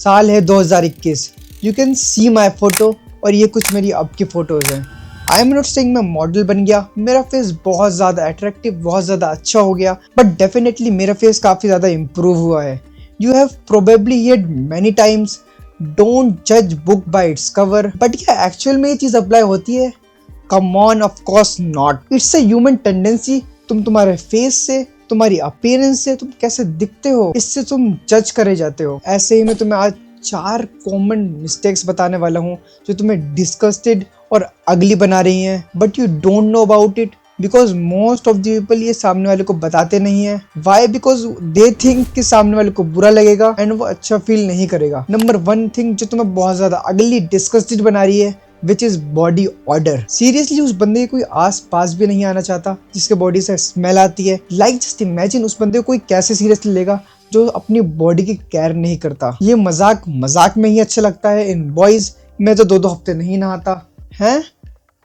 साल है 2021। You can see my photo और ये कुछ मेरी अब की फोटोज हैं। आई एम नॉट सेइंग मैं मॉडल बन गया, मेरा फेस बहुत ज्यादा अट्रैक्टिव, बहुत ज्यादा अच्छा हो गया, बट डेफिनेटली मेरा फेस काफी ज्यादा इम्प्रूव हुआ है। You have probably heard many times, don't जज book by its cover, but क्या एक्चुअल में ये चीज अप्लाई होती है? Come on, of course not. It's a human tendency. तुम तुम्हारे फेस से, तुम्हारी अपीयरेंस से, तुम कैसे दिखते हो, इससे तुम जज करे जाते हो। ऐसे ही मैं तुम्हें आज 4 कॉमन मिस्टेक्स बताने वाला हूँ जो तुम्हें डिस्गस्टेड और अगली बना रही हैं, but you don't know about it because most of the people ये सामने वाले को बताते नहीं है। वाई? बिकॉज दे थिंक कि सामने वाले को बुरा लगेगा एंड वो अच्छा फील नहीं करेगा। नंबर 1 थिंग जो तुम्हें बहुत ज्यादा अगली डिस्गस्टेड बना रही है, which is body order. Seriously उस बंदे के कोई आस पास भी नहीं आना चाहता जिसके बॉडी से स्मेल आती है। लाइक जस्ट इमेजिन उस बंदे को कोई कैसे सीरियसली लेगा जो अपनी बॉडी की केयर नहीं करता। ये मजाक मजाक में ही अच्छा लगता है इन बॉयज। मैं तो 2-2 हफ्ते नहीं नहाता हैं।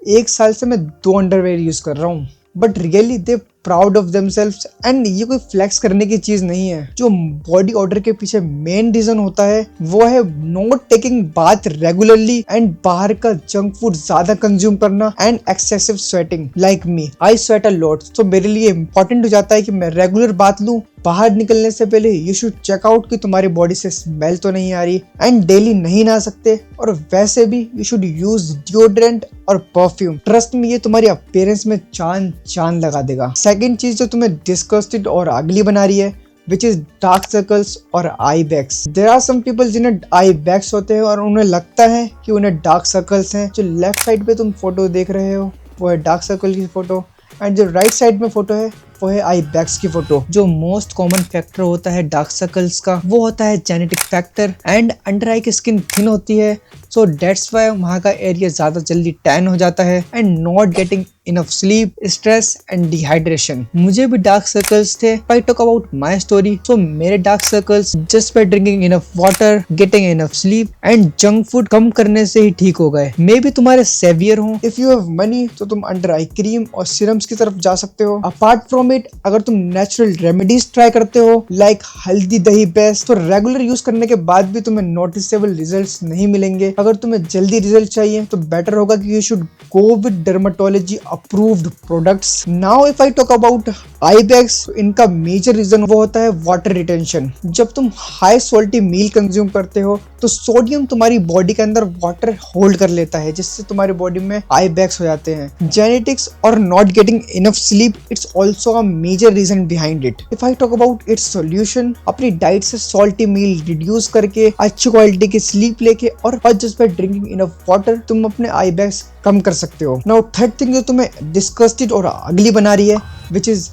1 साल से मैं 2 अंडरवेयर यूज कर रहा हूँ, but really they proud of themselves. And ये कोई फ्लेक्स करने की चीज नहीं है। जो बॉडी ऑर्डर के पीछे मेन रीजन होता है वो है not taking bath regularly and बाहर का जंक फूड ज्यादा कंज्यूम करना and excessive sweating. Like me, I sweat a lot, तो मेरे लिए इंपॉर्टेंट हो जाता है कि मैं रेगुलर बाथ लूं। बाहर निकलने से पहले यू शुड चेक आउट कि तुम्हारी बॉडी से स्मेल तो नहीं आ रही, एंड डेली नहीं नहा सकते, और वैसे भी यू शुड यूज डिओड्रेंट और परफ्यूम। ट्रस्ट में ये तुम्हारी अपीयरेंस में चांद लगा देगा। सेकंड चीज जो तुम्हें डिस्गस्टेड और अगली बना रही है, विच इज डार्क सर्कल्स और eye bags. There are some people जिन्हें आई बैग्स होते हैं और उन्हें लगता है कि उन्हें डार्क सर्कल्स हैं। जो लेफ्ट साइड पे तुम फोटो देख रहे हो वो है डार्क सर्कल की फोटो, एंड जो राइट साइड में फोटो है वो है आई बैग्स की फोटो। जो मोस्ट कॉमन फैक्टर होता है डार्क सर्कल्स का वो होता है जेनेटिक फैक्टर, एंड अंडर आई की स्किन थिन होती है, सो दैट्स व्हाई वहाँ का एरिया ज्यादा जल्दी टैन हो जाता है। And not getting enough sleep, stress and dehydration. मुझे भी डार्क सर्कल्स थे। I talk about my story, so मेरे dark circles just by drinking enough water, getting enough sleep and junk food कम करने से ही ठीक हो गए। मे भी तुम्हारे सेवियर हो। इफ यू हैव मनी तो तुम अंडर आई क्रीम और सिरम्स की तरफ जा सकते हो। अपार्ट फ्रॉम इट, अगर तुम नेचुरल रेमेडीज ट्राई करते हो लाइक हल्दी दही बेस्ट, तो रेगुलर यूज करने के बाद भी तुम्हें नोटिसेबल रिजल्ट्स नहीं मिलेंगे। अगर तुम्हें जल्दी रिजल्ट चाहिए तो बेटर होगा कि you should go with dermatology approved products. Now if I talk about I bags, इनका मेजर रीजन वो होता है वाटर रिटेंशन। जब तुम हाई सॉल्टी मील कंज्यूम करते हो तो सोडियम तुम्हारी बॉडी के अंदर वाटर होल्ड कर लेता है, जिससे तुम्हारी बॉडी में आई बैग्स हो जाते हैं। जेनेटिक्स और not getting enough sleep, it's also a major reason behind it. If I talk about its solution, अपनी डाइट से सॉल्टी मील रिड्यूस करके अच्छी क्वालिटी की स्लीप लेके और just by drinking enough water तुम अपने आई बैग्स कम कर सकते हो। नाउ थर्ड थिंग जो तुम्हें डिस्गस्टेड और अगली बना रही है, विच इज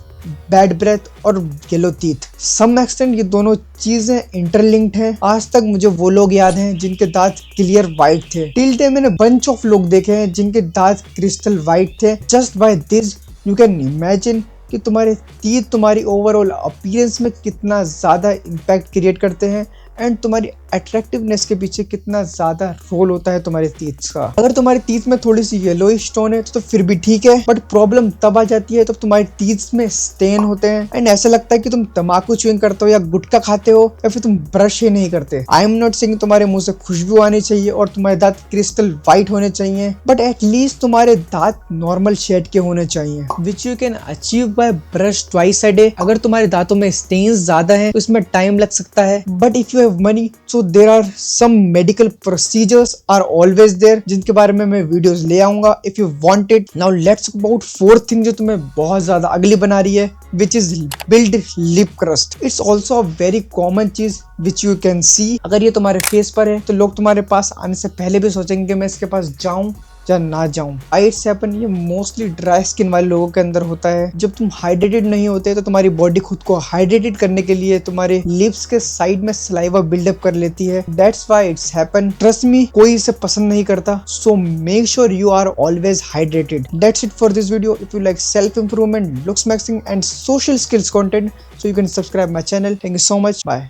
बैड ब्रेथ और येलो टीथ। सम एक्सटेंट ये दोनों चीजें इंटरलिंक्ड हैं। आज तक मुझे वो लोग याद हैं जिनके दांत क्लियर व्हाइट थे। टिल डे मैंने बंच ऑफ लोग देखे हैं जिनके दांत क्रिस्टल व्हाइट थे। Just by this you can imagine कि तुम्हारे टीथ तुम्हारी ओवरऑल अपीयरेंस में कितना ज्यादा इम्पैक्ट क्रिएट करते हैं, एंड तुम्हारी अट्रैक्टिवनेस के पीछे कितना ज्यादा रोल होता है तुम्हारे टीथ का। अगर तुम्हारे टीथ में थोड़ी सी येलोइश टोन है तो फिर भी ठीक है, बट प्रॉब्लम तब आ जाती है तो तुम्हारे टीथ में स्टेन होते हैं एंड ऐसा लगता है कि तुम तम्बाकू च्यूइंग करते हो या गुटखा खाते हो या फिर तुम ब्रश ही नहीं करते। आई एम नॉट सेइंग तुम्हारे मुंह से खुशबू आनी चाहिए और तुम्हारे दांत क्रिस्टल व्हाइट होने चाहिए, बट एटलीस्ट तुम्हारे दांत नॉर्मल शेड के होने चाहिए, which you can achieve by brush twice a day. अगर तुम्हारे दांतों में स्टेन्स ज्यादा है तो इसमें टाइम लग सकता है, but if you have money so there are some medical procedures are always there, जिनके बारे में मैं वीडियोस ले आऊंगा if you want it. Now let's talk about fourth thing जो तुम्हें बहुत ज्यादा अगली बना रही है, which is build lip crust. It's also a very common चीज which you can see. अगर ये तुम्हारे फेस पर है तो लोग तुम्हारे पास आने से पहले भी सोचेंगे कि मैं इसके पास जाऊं या ना जाऊं। इट्स हैपन, ये मोस्टली ड्राई स्किन वाले लोगों के अंदर होता है। जब तुम हाइड्रेटेड नहीं होते तो तुम्हारी बॉडी खुद को हाइड्रेटेड करने के लिए तुम्हारे लिप्स के साइड में सलाइवा बिल्डअप कर लेती है। That's why it's happen. Trust me, कोई इसे पसंद नहीं करता, so make sure you are always hydrated. That's it for this video. If you like self improvement, looks maxing and social skills content, so you can subscribe my channel. Thank you so much. Bye.